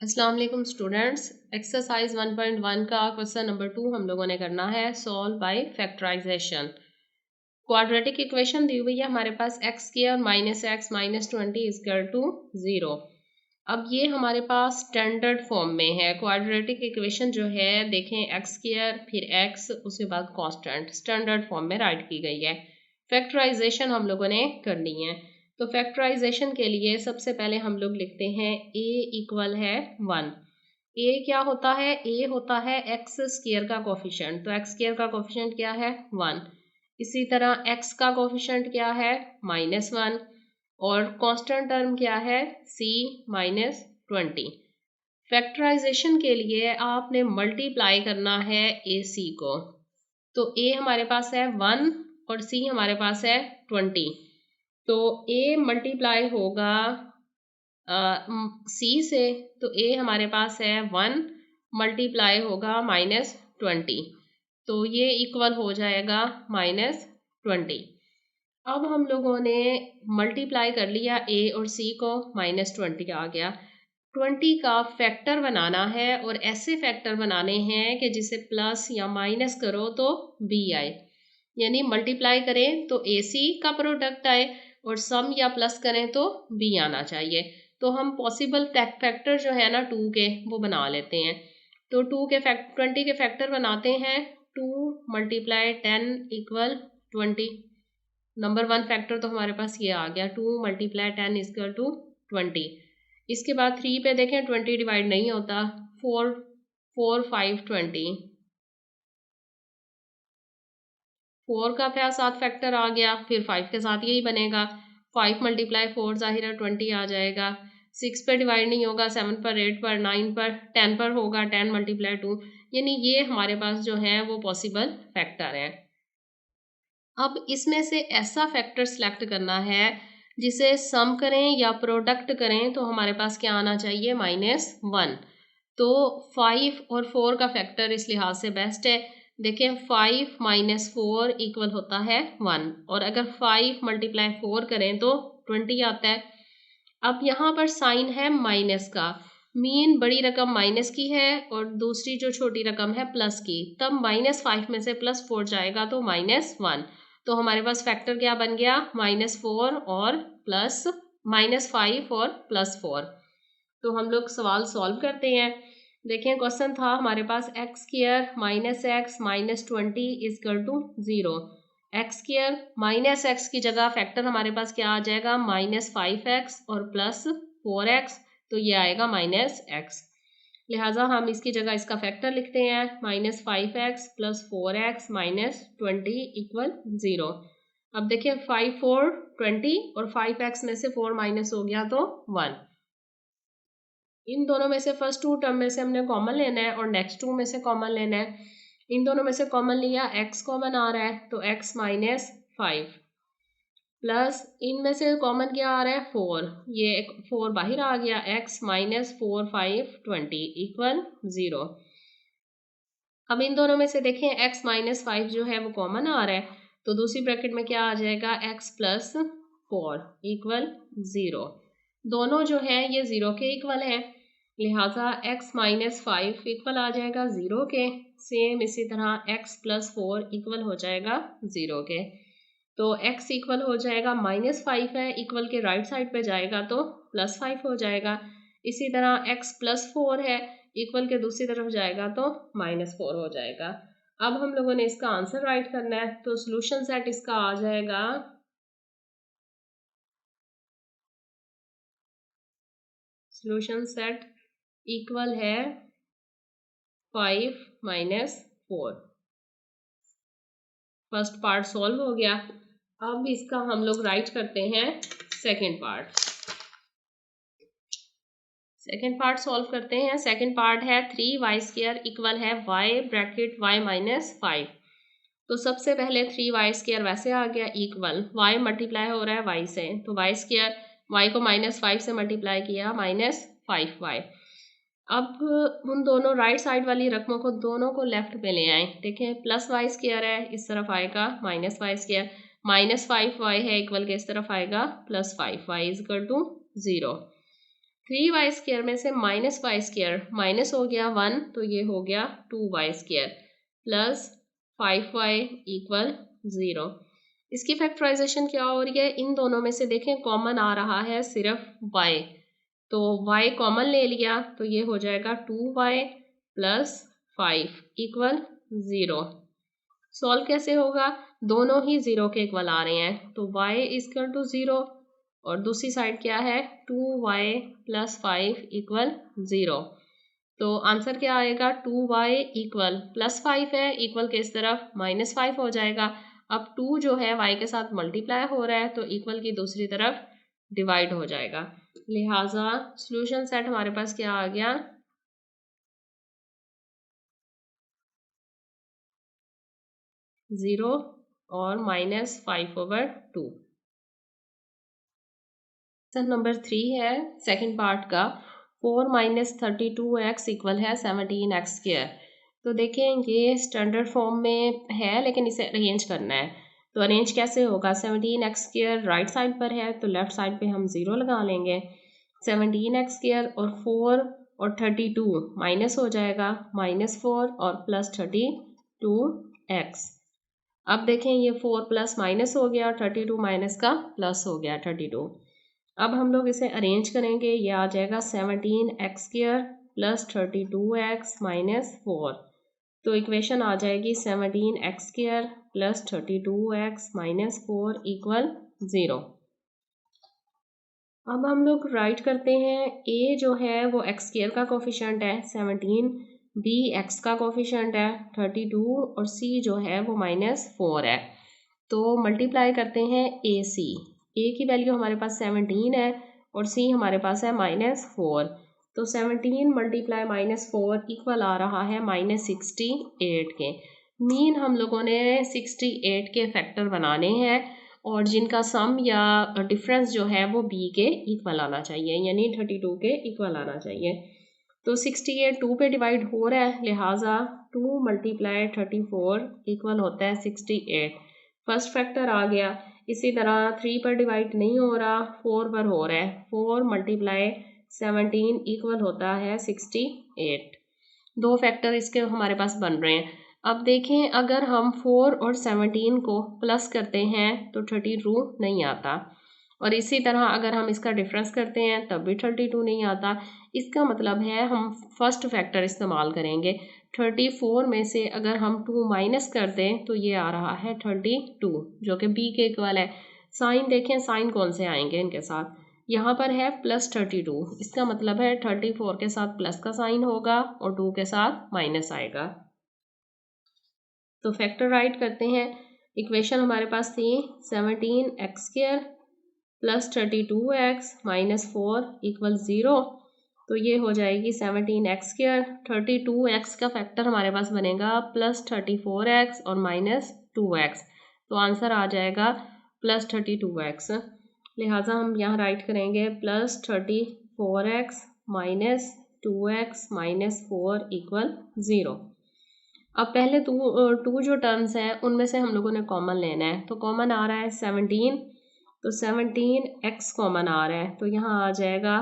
अस्सलाम वालेकुम students. Exercise 1.1 का क्वेश्चन नंबर 2 हम लोगों ने करना है solve by factorization. Quadratic equation दी हुई है हमारे पास x square minus x minus 20 equal to 0। अब ये हमारे पास स्टैंडर्ड फॉर्म में है। क्वाड्रेटिक इक्वेशन जो है देखें एक्स स्क्वायर फिर एक्स उसके बाद कांस्टेंट स्टैंडर्ड फॉर्म में राइट की गई है। फैक्टराइजेशन हम लोगों ने करनी है। तो फैक्टराइजेशन के लिए सबसे पहले हम लोग लिखते हैं a इक्वल है 1। a क्या होता है? a होता है एक्स स्क्वायर का कोफिशिएंट। तो एक्स स्क्वायर का कोफिशिएंट क्या है? 1। इसी तरह x का कोफिशिएंट क्या है? -1। और कांस्टेंट टर्म क्या है? c -20। फैक्टराइजेशन के लिए आपने मल्टीप्लाई करना है ac को। तो a हमारे पास है 1 और c हमारे पास है 20। तो a मल्टीप्लाई होगा c से। तो a हमारे पास है 1 मल्टीप्लाई होगा -20। तो ये इक्वल हो जाएगा -20। अब हम लोगों ने मल्टीप्लाई कर लिया a और c को, -20 आ गया। 20 का फैक्टर बनाना है और ऐसे फैक्टर बनाने हैं कि जिसे प्लस या माइनस करो तो b आए, यानी मल्टीप्लाई करें तो AC का प्रोडक्ट आए और सम या प्लस करें तो B आना चाहिए। तो हम पॉसिबल फैक्टर जो है ना 2 के वो बना लेते हैं। तो 20 के फैक्टर बनाते हैं। 2 मल्टीप्लाई 10 इक्वल 20। नंबर 1 फैक्टर तो हमारे पास ये आ गया, 2 मल्टीप्लाई 10 इक्वल टू 20। इसके बाद 3 पे देखें 20 डिवाइड नहीं होता। 4 4 5 20। 4 का साथ फैक्टर आ गया, फिर 5 के साथ यही बनेगा। 5 मल्टीप्लाई 4 ज़ाहिर है 20 आ जाएगा। 6 पर डिवाइड नहीं होगा, 7 पर 8 पर 9 पर 10 पर होगा। 10 मल्टीप्लाई 2, यानी ये हमारे पास जो है वो पॉसिबल फैक्टर है। अब इसमें से ऐसा फैक्टर सेलेक्ट करना है जिसे सम करें या प्रोडक्ट करें तो हमारे पास क्या आना चाहिए? -1। तो 5 और 4 का फैक्टर इस लिहाज से बेस्ट है। देखें 5 - 4 इक्वल होता है 1 और अगर 5 मल्टीप्लाई 4 करें तो 20 आता है। अब यहाँ पर साइन है माइनस का, मीन बड़ी रकम माइनस की है और दूसरी जो छोटी रकम है प्लस की, तब -5 में से +4 जाएगा तो -1। तो हमारे पास फैक्टर क्या बन गया? -4 और प्लस -5 और +4। तो हम लोग सवाल सॉल्व करते हैं। देखें क्वेश्चन था हमारे पास x square minus x minus 20 equal to 0। X square minus x की जगह फैक्टर हमारे पास क्या आ जाएगा? -5x और +4x। तो ये आएगा -x। लिहाजा हम इसकी जगह इसका फैक्टर लिखते हैं, -5x + 4x -20 इक्वल 0। अब देखिए 5 4 20 और 5x में से 4 माइनस हो गया तो 1। इन दोनों में से फर्स्ट 2 टर्म में से हमने कॉमन लेना है और नेक्स्ट 2 में से कॉमन लेना है। इन दोनों में से कॉमन लिया, x कॉमन आ रहा है तो x -5 प्लस इनमें से कॉमन क्या आ रहा है? 4। ये 4 बाहर आ गया, x -4 5 20 इक्वल 0। अब इन दोनों में से देखें x -5 जो है वो कॉमन आ रहा है, तो दूसरी ब्रैकेट में क्या आ जाएगा? x + 4 equal 0। दोनों जो है ये 0 के इक्वल है, लिहाजा x -5 इक्वल आ जाएगा 0 के। सेम इसी तरह x + 4 इक्वल हो जाएगा 0 के। तो x इक्वल हो जाएगा -5 है, इक्वल के राइट साइड पे जाएगा तो +5 हो जाएगा। इसी तरह x + 4 है, इक्वल के दूसरी तरफ जाएगा तो -4 हो जाएगा। अब हम लोगों ने इसका आंसर राइट करना है, तो सोल्यूशन सेट इसका आ जाएगा सोल्यूशन सेट इक्वल है 5 - 4। फर्स्ट पार्ट सॉल्व हो गया। अब इसका हम लोग राइट करते हैं second part. Second part solve करते हैं। सेकेंड पार्ट है 3y² इक्वल है y ब्रैकेट y -5। तो सबसे पहले 3y² वैसे आ गया इक्वल y मल्टीप्लाई हो रहा है y से, तो y² y को -5 से मल्टीप्लाई किया -5y। अब उन दोनों राइट साइड वाली रकमों को दोनों को लेफ्ट पे ले आए। देखें +y² है, इस तरफ आएगा -y², -5y है इक्वल के इस तरफ आएगा +5y इक्वल टू 0। 3y² में से -y² माइनस हो गया 1, तो ये हो गया 2y² प्लस 5y इक्वल 0। इसकी फैक्टराइजेशन क्या हो रही है, इन दोनों में से देखें कॉमन आ रहा है सिर्फ y, तो y कॉमन ले लिया तो ये हो जाएगा 2y प्लस 5 इक्वल 0। सॉल्व कैसे होगा, दोनों ही 0 के इक्वल आ रहे हैं, तो y इक्वल टू 0 और दूसरी साइड क्या है 2y प्लस 5 इक्वल 0। तो आंसर क्या आएगा 2y इक्वल प्लस 5 है, इक्वल के इस तरफ -5 हो जाएगा। अब 2 जो है y के साथ मल्टीप्लाई हो रहा है तो इक्वल की दूसरी तरफ डिवाइड हो जाएगा। लिहाजा सॉल्यूशन सेट हमारे पास क्या आ गया 0 और -5/2। क्वेश्चन नंबर 3 है सेकंड पार्ट का, 4 - 32x इक्वल है 17x²। तो देखें ये स्टैंडर्ड फॉर्म में है लेकिन इसे अरेंज करना है, तो अरेंज कैसे होगा, 17x² राइट साइड पर है तो लेफ्ट साइड पे हम 0 लगा लेंगे। 17x² और 4 और 32 माइनस हो जाएगा, -4 और प्लस 32x। अब देखें ये 4 प्लस माइनस हो गया, 32 माइनस का प्लस हो गया 32। अब हम लोग इसे अरेंज करेंगे, ये आ जाएगा 17x² प्लस 32x माइनस 4। तो इक्वेशन आ जाएगी 17x² plus 32x minus 4 equal 0। अब हम लोग राइट करते हैं, a जो है वो x² का कोफिशिएंट है 17, b x का कोफिशिएंट है 32 और c जो है वो -4 है। तो मल्टीप्लाई करते हैं ac, a की वैल्यू हमारे पास 17 है और c हमारे पास है -4। तो 17 मल्टीप्लाई -4 इक्वल आ रहा है -68 के। मीन हम लोगों ने 68 के फैक्टर बनाने हैं और जिनका सम या डिफरेंस जो है वो b के इक्वल आना चाहिए, यानी 32 के इक्वल आना चाहिए। तो 68 2 पे डिवाइड हो रहा है, लिहाजा 2 मल्टीप्लाई 34 इक्वल होता है 68। फर्स्ट फैक्टर आ गया। इसी तरह 3 पर डिवाइड नहीं हो रहा, 4 पर हो रहा है, 4 मल्टीप्लाई 17 इक्वल होता है 68। दो फैक्टर इसके हमारे पास बन रहे हैं। अब देखें अगर हम 4 और 17 को प्लस करते हैं तो 32 नहीं आता, और इसी तरह अगर हम इसका डिफरेंस करते हैं तब भी 32 नहीं आता। इसका मतलब है हम फर्स्ट फैक्टर इस्तेमाल करेंगे। 34 में से अगर हम 2 माइनस कर दें तो ये आ रहा है 32 जो कि b के इक्वल है। साइन देखें, साइन कौन से आएंगे इनके साथ, यहाँ पर है +32, इसका मतलब है 34 के साथ प्लस का साइन होगा और 2 के साथ माइनस आएगा। तो फैक्टर राइट करते हैं, इक्वेशन हमारे पास थी 17x² plus 32x minus 4 equal 0। तो ये हो जाएगी 17x², 32x का फैक्टर हमारे पास बनेगा +34x और -2x, तो आंसर आ जाएगा +32x। लिहाजा हम यहाँ राइट करेंगे +34x minus 2x minus 4 equal 0। अब पहले टू जो टर्म्स हैं उनमें से हम लोगों ने कॉमन लेना है, तो कॉमन आ रहा है 17, तो 17x कॉमन आ रहा है तो यहाँ आ जाएगा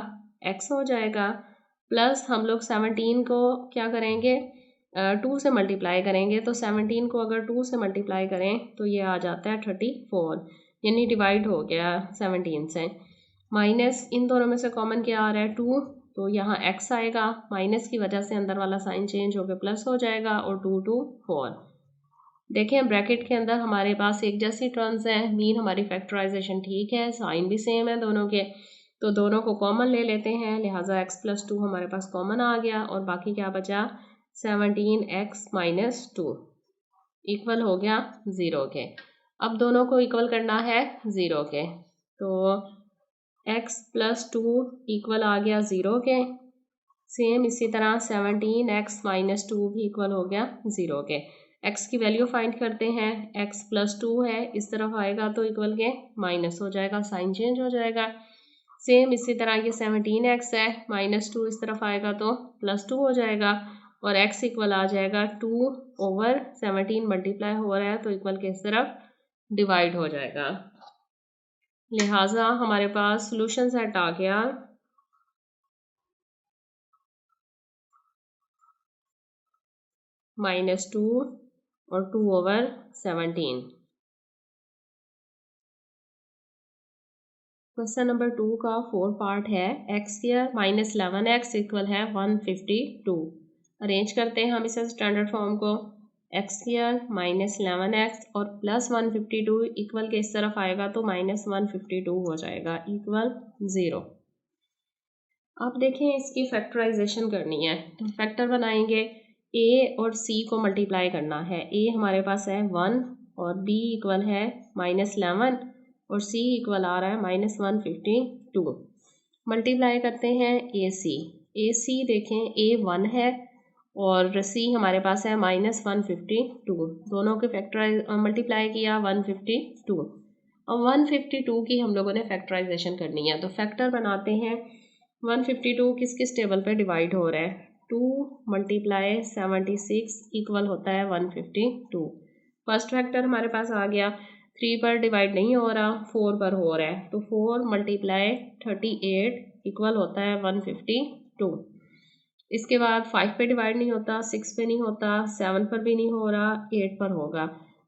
x हो जाएगा, प्लस हम लोग 17 को क्या करेंगे 2 से मल्टीप्लाई करेंगे, तो 17 को अगर 2 से मल्टीप्लाई करें तो ये आ जाता है 34, यानी डिवाइड हो गया 17 से। माइनस इन दोनों में से कॉमन क्या आ रहा है 2, तो यहाँ x आएगा, माइनस की वजह से अंदर वाला साइन चेंज होकर प्लस हो जाएगा और 2 2 4। देखें ब्रैकेट के अंदर हमारे पास एक जैसी टर्म्स हैं, मीन हमारी फैक्टराइजेशन ठीक है, साइन भी सेम है दोनों के, तो दोनों को कॉमन ले लेते हैं, लिहाजा x + 2 हमारे पास कॉमन आ गया और बाकी क्या बचा 17x - 2 इक्वल हो गया 0 के। अब दोनों को इक्वल करना है 0 के, तो x + 2 इक्वल आ गया 0 के। सेम इसी तरह 17x - 2 भी इक्वल हो गया 0 के। x की वैल्यू फाइंड करते हैं, x + 2 है, इस तरफ आएगा तो इक्वल के माइनस हो जाएगा, साइन चेंज हो जाएगा। सेम इसी तरह ये 17x है, -2 इस तरफ आएगा तो +2 हो जाएगा और x इक्वल आ जाएगा 2/17 मल्टीप्लाई हो रहा है तो इक्वल के इस तरफ डिवाइड हो जाएगा। लिहाजा हमारे पास सॉल्यूशन सेट आ गया -2 और 2/17। क्वेश्चन नंबर 2 का 4 पार्ट है। x² - 11x इक्वल है 152। अरेंज करते हैं हम इसे स्टैंडर्ड फॉर्म को। x² - 11x और प्लस 152 इक्वल के इस तरफ आएगा तो -152 हो जाएगा इक्वल 0। अब देखें इसकी फैक्टराइजेशन करनी है तो फैक्टर बनाएंगे। a और c को मल्टीप्लाई करना है। a हमारे पास है 1 और b इक्वल है -11 और c इक्वल आ रहा है -152। मल्टीप्लाई करते हैं ac देखें a 1 है और c हमारे पास है -152। दोनों के फैक्टराइज मल्टीप्लाई किया 152। अब 152 की हम लोगों ने फैक्टराइजेशन करनी है तो फैक्टर बनाते हैं। 152 किस किस टेबल पे डिवाइड हो रहा है। 2 × 76 इक्वल होता है 152। फर्स्ट फैक्टर हमारे पास आ गया। 3 पर डिवाइड नहीं हो रहा, 4 पर हो रहा है तो 4 × 38 इक्वल होता है 152। इसके बाद 5 पे डिवाइड नहीं होता, 6 पे नहीं होता, 7 पर भी नहीं हो रहा, 8 पर होगा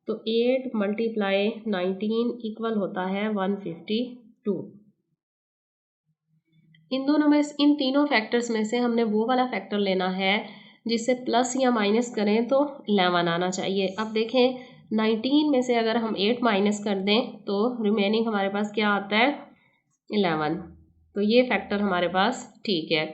तो 8 × 19 इक्वल होता है 152। इन दोनों में इन तीनों फैक्टर्स में से हमने वो वाला फैक्टर लेना है जिससे प्लस या माइनस करें तो 11 आना चाहिए। अब देखें 19 में से अगर हम 8 माइनस कर दें तो रिमेनिंग हमारे पास क्या आता है 11। तो ये फैक्टर हमारे पास ठीक है।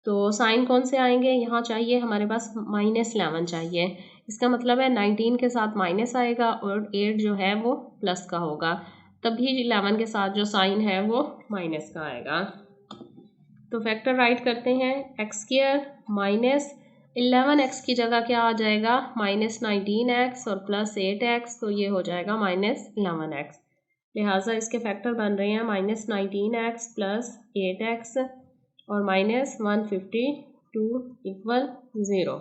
तो साइन कौन से आएंगे, यहाँ चाहिए हमारे पास -11 चाहिए। इसका मतलब है 19 के साथ माइनस आएगा और 8 जो है वो प्लस का होगा, तभी 11 के साथ जो साइन है वो माइनस का आएगा। तो फैक्टर राइट करते हैं। x² - 11x की जगह क्या आ जाएगा -19x और +8x, तो ये हो जाएगा -11x। लिहाजा इसके फैक्टर बन रहे हैं -19x + 8x और -152 इक्वल 0।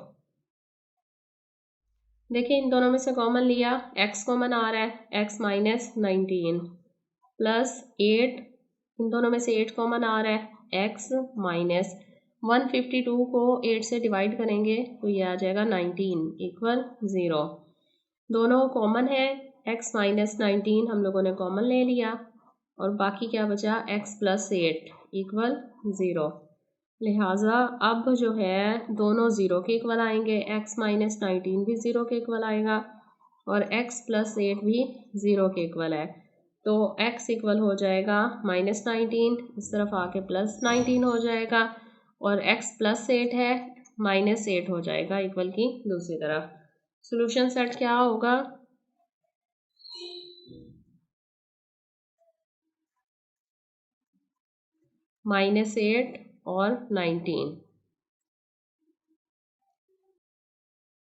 देखिए इन दोनों में से कॉमन लिया, x कॉमन आ रहा है, x - 19 + 8, इन दोनों में से 8 कॉमन आ रहा है, x - 152 को 8 से डिवाइड करेंगे तो ये आ जाएगा 19 इक्वल 0। दोनों कॉमन है, x - 19 हम लोगों ने कॉमन ले लिया और बाकी क्या बचा x + 8 इक्वल 0। लिहाजा अब जो है दोनों 0 के इक्वल आएंगे, x - 19 भी 0 के इक्वल आएगा और x + 8 भी 0 के इक्वल है। तो x इक्वल हो जाएगा -19, इस तरफ आके +19 हो जाएगा और x + 8 है -8 हो जाएगा इक्वल की दूसरी तरफ। सॉल्यूशन सेट क्या होगा, -8 और 19।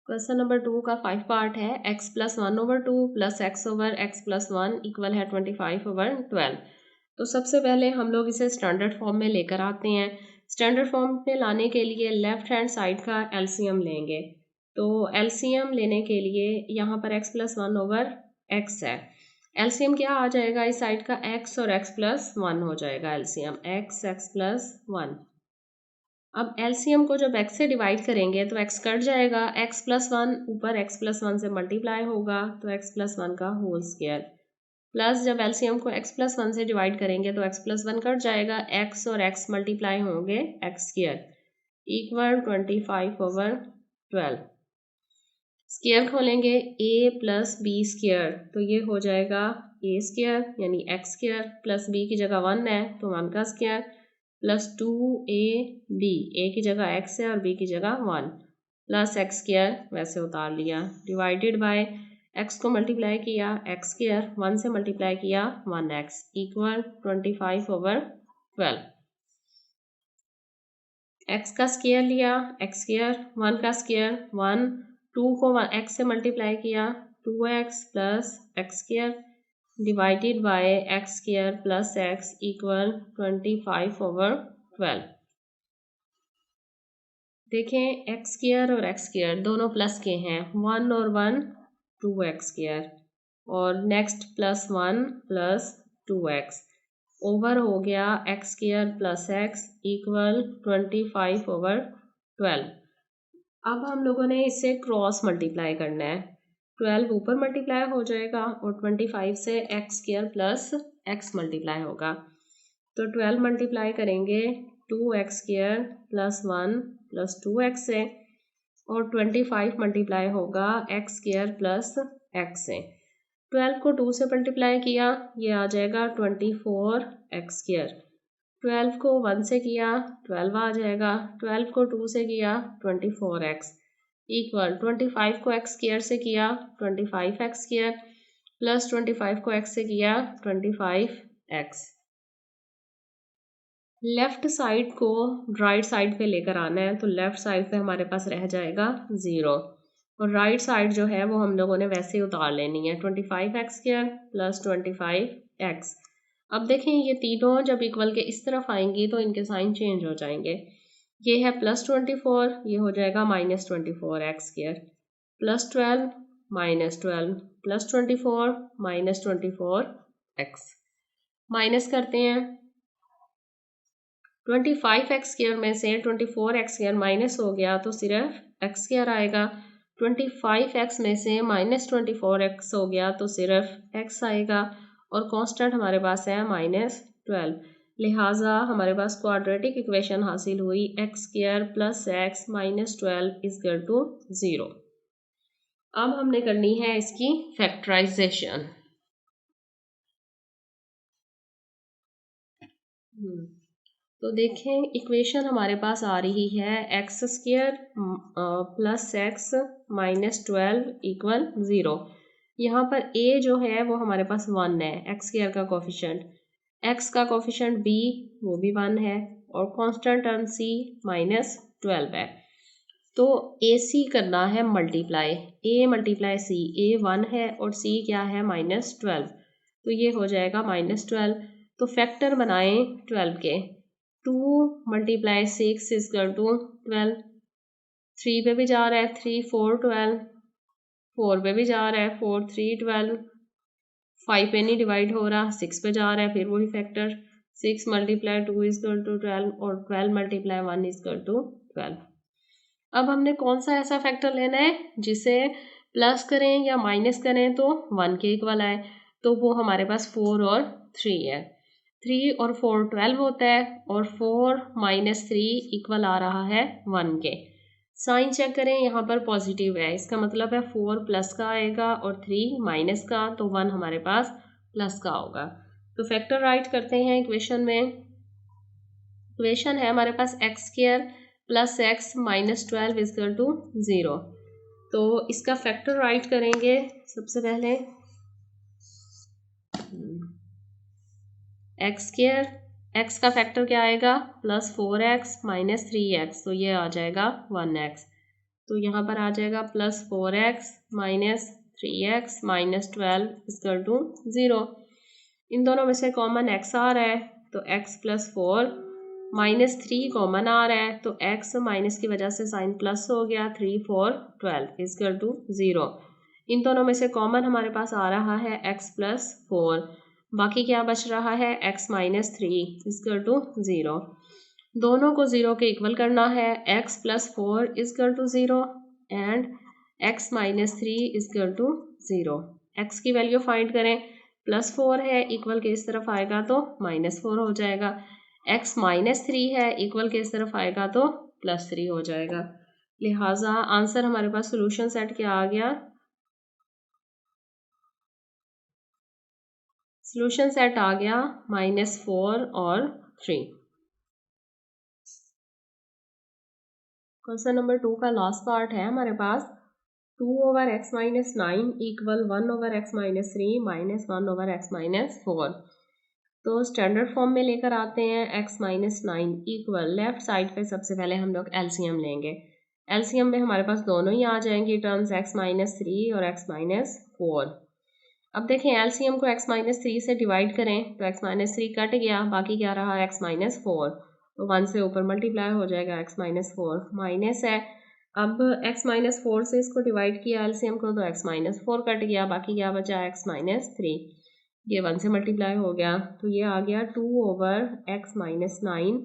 क्वेश्चन नंबर 2 का 5 पार्ट है। x + 1/2 + x/x + 1 इक्वल है 25/12। तो सबसे पहले हम लोग इसे स्टैंडर्ड फॉर्म में लेकर आते हैं। स्टैंडर्ड फॉर्म में लाने के लिए लेफ्ट हैंड साइड का एलसीएम लेंगे। तो एलसीएम लेने के लिए यहाँ पर x + 1/x है। एलसीएम क्या आ जाएगा, इस साइड का x और x + 1 हो जाएगा एलसीएम, x + 1। अब एलसीएम को जब x से डिवाइड करेंगे तो x कट जाएगा, x + 1 ऊपर x + 1 से मल्टीप्लाई होगा तो x + 1 का होल स्क्वायर, प्लस जब एलसीएम को x + 1 से डिवाइड करेंगे तो x + 1 कट जाएगा, x और x मल्टीप्लाई होंगे x² इक्वल 25/12। स्क्वायर खोलेंगे a + b² तो ये हो जाएगा a² यानी x² प्लस b की जगह 1 है तो 1 का स्क्वायर प्लस 2ab, a की जगह x है और b की जगह 1 प्लस x² वैसे उतार लिया, डिवाइडेड बाय x को मल्टीप्लाई किया x², 1 से मल्टीप्लाई किया 1x इक्वल 25/12। x का स्क्वायर लिया x², 1 का स्क्वायर 1, 2 को x से मल्टीप्लाई किया 2x plus x² divided by x² plus x equal 25/12। देखें x² और x² दोनों प्लस के हैं, 1 और 1 2x² और नेक्स्ट +1 + 2x ओवर हो गया x² प्लस x इक्वल 25/12। अब हम लोगों ने इससे क्रॉस मल्टीप्लाई करना है। 12 ऊपर मल्टीप्लाई हो जाएगा और 25 से x square plus x multiply होगा। तो 12 मल्टीप्लाई करेंगे 2x square plus 1 plus 2x से, और 25 मल्टीप्लाई होगा एक्स स्क्वायर प्लस एक्स से। 12 को 2 से मल्टीप्लाई किया, ये आ जाएगा 24x स्क्वायर। 12 को 1 से किया 12 आ जाएगा। 12 को 2 से किया 24x इक्वल 25 को x स्क्वायर से किया 25x स्क्वायर प्लस 25 को x से किया 25x। लेफ्ट साइड को राइट साइड पे लेकर आना है, तो लेफ्ट साइड पे हमारे पास रह जाएगा 0, और राइट साइड जो है वो हम लोगों ने वैसे ही उतार लेनी है। 25x square plus 25x। अब देखें ये तीनों जब इक्वल के इस तरफ आएंगी तो इनके साइन चेंज हो जाएंगे। ये है प्लस 24, ये हो जाएगा minus 24x square, plus 12 minus 12 plus 24 minus 24x। Minus करते हैं, 25x स्क्वायर में से 24x स्क्वायर माइनस हो गया तो सिर्फ x स्क्वायर आएगा। 25x में से माइनस 24x हो गया तो सिर्फ x आएगा, और कांस्टेंट हमारे पास है -12। लिहाजा हमारे पास क्वाड्रेटिक इक्वेशन हासिल हुई x square plus x minus 12 equal to 0। अब हमने करनी है इसकी फैक्टराइजेशन। तो देखें इक्वेशन हमारे पास आ रही है x square plus x minus 12 equal 0। यहाँ पर a जो है वो हमारे पास 1 है, एक्स स्क्वायर का कोफिशिएंट, x का कोफिशिएंट b वो भी 1 है, और कांस्टेंट टर्म c माइनस 12 है। तो ac करना है multiply, a multiply c, a 1 है और c क्या है -12, तो ये हो जाएगा -12। तो फैक्टर बनाएं 12 के, 2 मल्टीप्लाई 6 इक्वल टू 12, 3 पे भी जा रहा है 3 4 12, 4 पे भी जा रहा है 4 3 12, 5 पे नहीं डिवाइड हो रहा 6 पे जा रहा है, फिर वही फैक्टर 6 मल्टीप्लाई 2 इक्वल टू 12 और 12 मल्टीप्लाई 1 इक्वल टू 12। अब हमने कौन सा ऐसा फैक्टर लेना है जिसे प्लस करें या माइनस करें तो 1 के इक्वल आए, तो वो हमारे पास 4 और 3 है। 3 और 4 12 होता है, और 4 माइनस 3 इक्वल आ रहा है 1 के। साइन चेक करें, यहाँ पर पॉजिटिव है, इसका मतलब है 4 प्लस का आएगा और 3 माइनस का, तो 1 हमारे पास प्लस का होगा। तो फैक्टर राइट करते हैं इक्वेशन में। इक्वेशन है हमारे पास x square plus x minus 12 equal to 0। तो इसका फैक्टर राइट करेंगे सबसे पहले, एक्स स्क्वायर, एक्स का फैक्टर क्या आएगा +4x माइनस 3x, तो ये आ जाएगा 1x। तो यहाँ पर आ जाएगा +4x minus 3x minus 12 equal to 0। इन दोनों में से कॉमन x आ रहा है, तो x प्लस 4 माइनस 3 कॉमन आ रहा है, तो x माइनस की वजह से साइन प्लस हो गया, 3 4 12 इक्वल टू 0। इन दोनों में से कॉमन हमारे पास आ रहा है x प्लस 4, बाकी क्या बच रहा है x माइनस 3 इक्वल टू 0। दोनों को 0 के इक्वल करना है, x plus 4 equal to 0 and x minus 3 equal to 0। x की वैल्यू फाइंड करें, +4 है, इक्वल के इस तरफ आएगा तो -4 हो जाएगा। x माइनस 3 है, इक्वल के इस तरफ आएगा तो +3 हो जाएगा। लिहाजा आंसर हमारे पास सोल्यूशन सेट क्या आ गया, सोल्यूशन सेट आ गया -4 और 3। क्वेश्चन नंबर 2 का लास्ट पार्ट है हमारे पास, 2/x minus 9 equal 1/x minus 3 minus 1/x minus 4। तो स्टैंडर्ड फॉर्म में लेकर आते हैं, x minus 9 equal, left side पे सबसे पहले हम लोग एलसीएम लेंगे। एलसीएम में हमारे पास दोनों ही आ जाएंगी टर्म्स, x माइनस 3 और x माइनस 4। अब देखें एलसीएम को x माइनस 3 से डिवाइड करें तो x माइनस 3 कट गया, बाकी क्या रहा x माइनस 4, तो 1 से ऊपर मल्टीप्लाई हो जाएगा, x माइनस 4 माइनस है। अब x माइनस 4 से इसको डिवाइड किया एलसीएम को, तो x माइनस 4 कट गया, बाकी क्या बचा x माइनस 3, ये 1 से मल्टीप्लाई हो गया, तो ये आ गया 2/x माइनस 9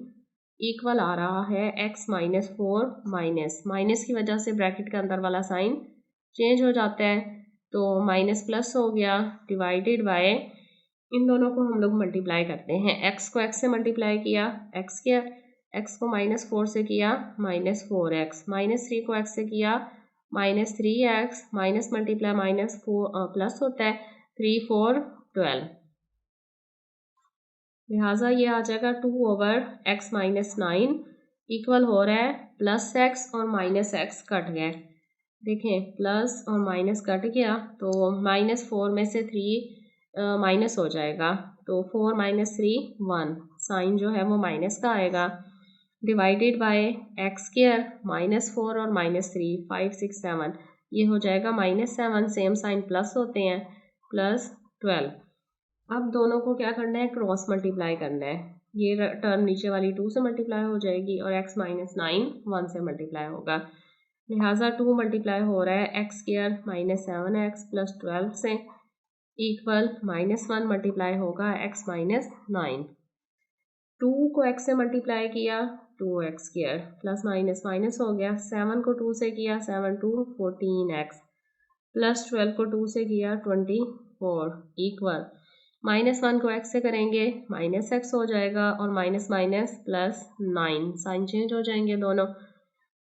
इक्वल आ रहा है x माइनस 4 माइनस की वजह से ब्रैकेट के अंदर वाला साइन चेंज हो जाता है, तो माइनस प्लस हो गया, डिवाइडेड बाय इन दोनों को हम लोग मल्टीप्लाई करते हैं। x को x से मल्टीप्लाई किया x किया, x को माइनस 4 से किया माइनस 4x, माइनस 3 को x से किया minus 3x, minus multiply minus 4 plus होता है 3 4 12, लिहाजा ये आ जाएगा 2/x माइनस 9 इक्वल हो रहा है प्लस x और माइनस x कट गए। देखें प्लस और माइनस कट गया तो माइनस 4 में से 3 माइनस हो जाएगा, तो 4 माइनस 3 1, साइन जो है वो माइनस का आएगा, divided by x square minus 4 और माइनस 3 5 6 7, ये हो जाएगा माइनस 7, सेम साइन प्लस होते हैं प्लस 12। अब दोनों को क्या करना है, क्रॉस मल्टीप्लाई करना है। ये टर्म नीचे वाली 2 से मल्टीप्लाई हो जाएगी और x माइनस 9 1 से मल्टीप्लाई होगा, लिहाजा 2 मल्टीप्लाई हो रहा है x square minus 7x plus 12 से इक्वल माइनस 1 मल्टीप्लाई होगा x माइनस 9। 2 को x से मल्टीप्लाई किया 2x square plus minus minus हो गया, 7 को 2 से किया 7 2 14x प्लस 12 को 2 से किया 24 इक्वल माइनस 1 को x से करेंगे माइनस x हो जाएगा और minus minus plus 9, sign change हो जाएंगे दोनों।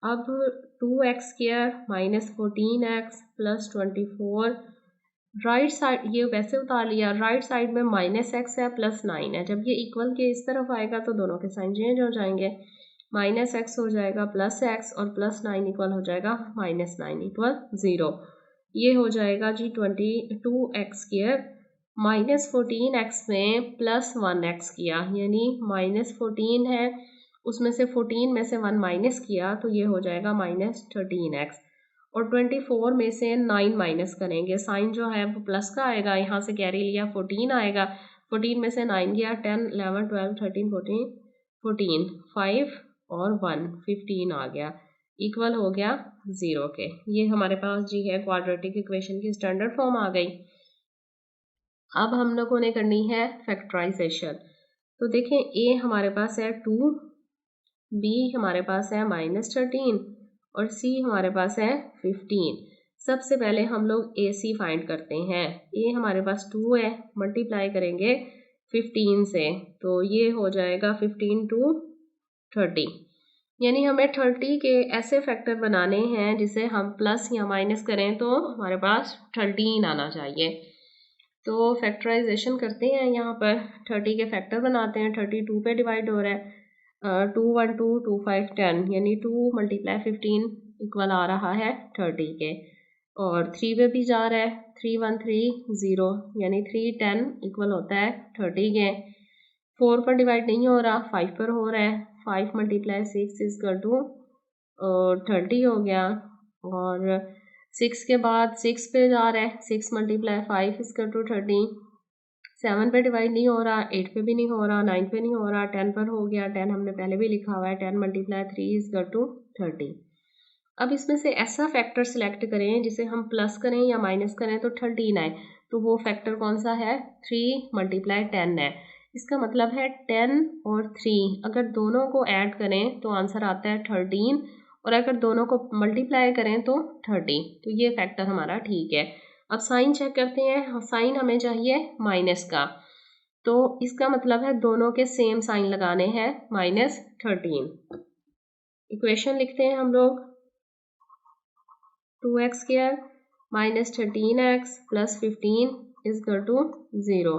अब 2x square minus 14x plus 24, right side ये वैसे उतार लिया, राइट साइड में माइनस x है प्लस 9 है, जब ये इक्वल के इस तरफ आएगा तो दोनों के साइन चेंज हो जाएंगे, माइनस x हो जाएगा प्लस x और प्लस 9 इक्वल हो जाएगा माइनस 9 इक्वल 0, ये हो जाएगा जी 22x स्क्वायर माइनस 14x में प्लस 1x किया, यानी माइनस 14 है उसमें से 14 में से 1 माइनस किया तो ये हो जाएगा माइनस 13x, और 24 में से 9 माइनस करेंगे, साइन जो है वो प्लस का आएगा, यहाँ से कैरी लिया 14 आएगा, 14 में से 9 गया 10 11 12 13 14 5 और 1 15 आ गया, इक्वल हो गया 0 के। ये हमारे पास जी है क्वाड्रेटिक इक्वेशन की स्टैंडर्ड फॉर्म आ गई। अब हम लोगों ने करनी है फैक्टराइजेशन, तो देखें a हमारे पास है 2, b हमारे पास है माइनस 13 और c हमारे पास है 15। सबसे पहले हम लोग ac फाइंड करते हैं, a हमारे पास 2 है, मल्टीप्लाई करेंगे 15 से तो ये हो जाएगा 15 to 30, यानी हमें 30 के ऐसे फैक्टर बनाने हैं जिसे हम प्लस या माइनस करें तो हमारे पास 13 आना चाहिए। तो फैक्टराइजेशन करते हैं, यहाँ पर 30 के फैक्टर बनाते हैं, 32 पे डिवाइड हो रहा है 2 1 2 2 5 10, यानी 2 मल्टीप्लाई 15 इक्वल आ रहा है 30 के, और 3 पे भी जा रहा है 3 1 3 0, यानी 3 10 इक्वल होता है 30 के। 4 पर डिवाइड नहीं हो रहा 5 पर हो रहा है, 5 मल्टीप्लाई 6 इक्वल टू 30 हो गया, और 6 के बाद 6 पे जा रहा है 6 मल्टीप्लाई 5 इक्वल टू 30, 7 पे डिवाइड नहीं हो रहा 8 पे भी नहीं हो रहा 9 पे नहीं हो रहा 10 पर हो गया, 10 हमने पहले भी लिखा हुआ है 10 मल्टीप्लाई 3 इक्वल टू 30। अब इसमें से ऐसा फैक्टर सिलेक्ट करें जिसे हम प्लस करें या माइनस करें तो 13 आए, तो वो फैक्टर कौन सा है, 3 मल्टीप्लाई 10 है, इसका मतलब है 10 और 3 अगर दोनों को ऐड करें तो आंसर आता है 13, और अगर दोनों को मल्टीप्लाई करें तो 30, तो ये फैक्टर हमारा ठीक है। अब साइन चेक करते हैं, साइन हमें चाहिए माइनस का, तो इसका मतलब है दोनों के सेम साइन लगाने हैं माइनस 13। इक्वेशन लिखते हैं हम लोग, 2x square minus 13x plus 15 equal to 0।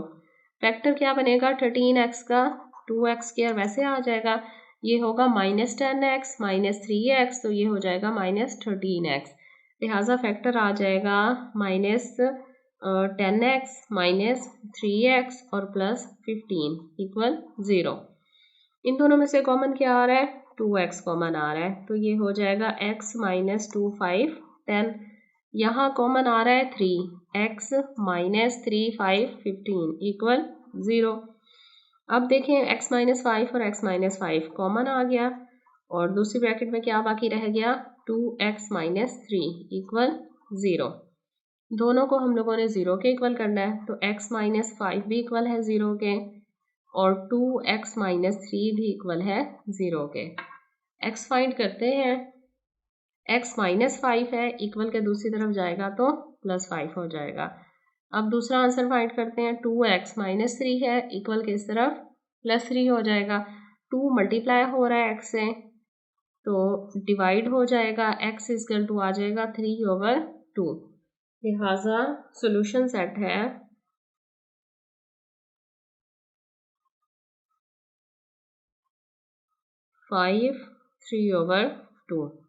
Factor क्या बनेगा 13x का, 2x स्क्वायर वैसे आ जाएगा, ये होगा माइनस 10x माइनस 3x, तो ये हो जाएगा माइनस 13x, लिहाजा फैक्टर आ जाएगा माइनस 10x माइनस 3x और प्लस 15 इक्वल 0। इन दोनों में से कॉमन क्या आ रहा है, 2x कॉमन आ रहा है, तो ये हो जाएगा x माइनस 2 5 10, यहाँ कॉमन आ रहा है 3, x माइनस 3 5 15 इक्वल 0। अब देखें x माइनस 5 और x माइनस 5 कॉमन आ गया, और दूसरी ब्रैकेट में क्या बाकी रह गया, 2x माइनस 3 इक्वल 0। दोनों को हम लोगों ने 0 के इक्वल करना है, तो x माइनस 5 भी इक्वल है 0 के, और 2x माइनस 3 भी इक्वल है 0 के। x फाइंड करते हैं, x माइनस 5 है, इक्वल के दूसरी तरफ जाएगा तो प्लस 5 हो जाएगा। अब दूसरा आंसर फाइंड करते हैं, 2x माइनस 3 है, इक्वल के इस तरफ प्लस 3 हो जाएगा। 2 मल्टीप्लाई हो रहा है x से तो डिवाइड हो जाएगा, x इक्वल टू आ जाएगा 3/2। लिहाजा सोल्यूशन सेट है 5 3/2।